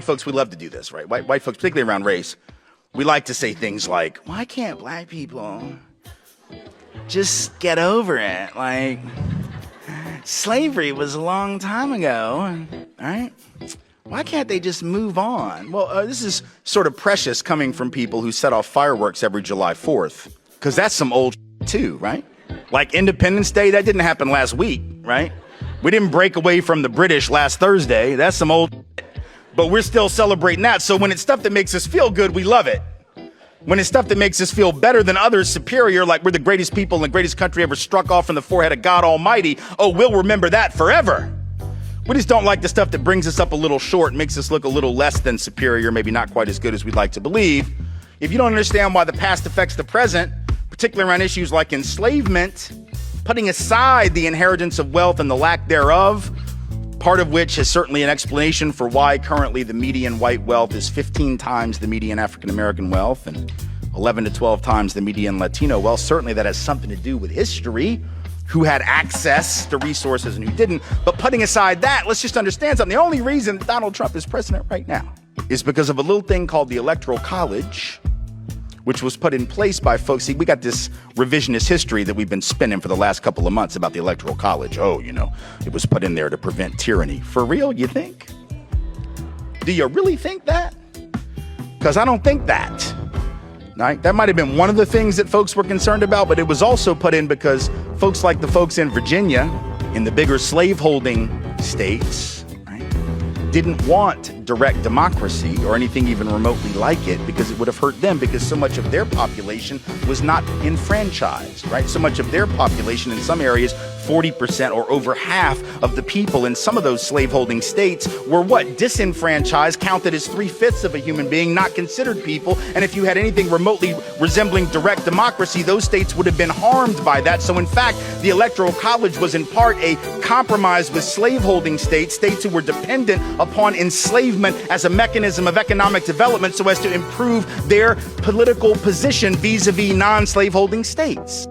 Folks, we love to do this, right? White folks, particularly around race, we like to say things like, why can't black people just get over it? Like, slavery was a long time ago, right? Why can't they just move on? Well, this is sort of precious coming from people who set off fireworks every July 4th, because that's some old too, right? Like Independence Day, that didn't happen last week, right? We didn't break away from the British last Thursday. That's some old but we're still celebrating that. So when it's stuff that makes us feel good, we love it. When it's stuff that makes us feel better than others, superior, like we're the greatest people in the greatest country ever struck off from the forehead of God Almighty, oh, we'll remember that forever. We just don't like the stuff that brings us up a little short, makes us look a little less than superior, maybe not quite as good as we'd like to believe. If you don't understand why the past affects the present, particularly around issues like enslavement, putting aside the inheritance of wealth and the lack thereof, part of which is certainly an explanation for why currently the median white wealth is 15 times the median African-American wealth and 11 to 12 times the median Latino wealth. Certainly that has something to do with history, who had access to resources and who didn't. But putting aside that, let's just understand something. The only reason Donald Trump is president right now is because of a little thing called the Electoral College, which was put in place by folks. See, we got this revisionist history that we've been spinning for the last couple of months about the Electoral College. Oh, you know, it was put in there to prevent tyranny. For real, you think? Do you really think that? Because I don't think that. Right? That might have been one of the things that folks were concerned about, but it was also put in because folks like the folks in Virginia, in the bigger slaveholding states, right, didn't want direct democracy or anything even remotely like it because it would have hurt them, because so much of their population was not enfranchised, right? So much of their population in some areas, 40% or over half of the people in some of those slaveholding states were what? Disenfranchised, counted as 3/5 of a human being, not considered people. And if you had anything remotely resembling direct democracy, those states would have been harmed by that. So in fact, the Electoral College was in part a compromise with slaveholding states, states who were dependent upon enslavement as a mechanism of economic development so as to improve their political position vis-a-vis non-slaveholding states.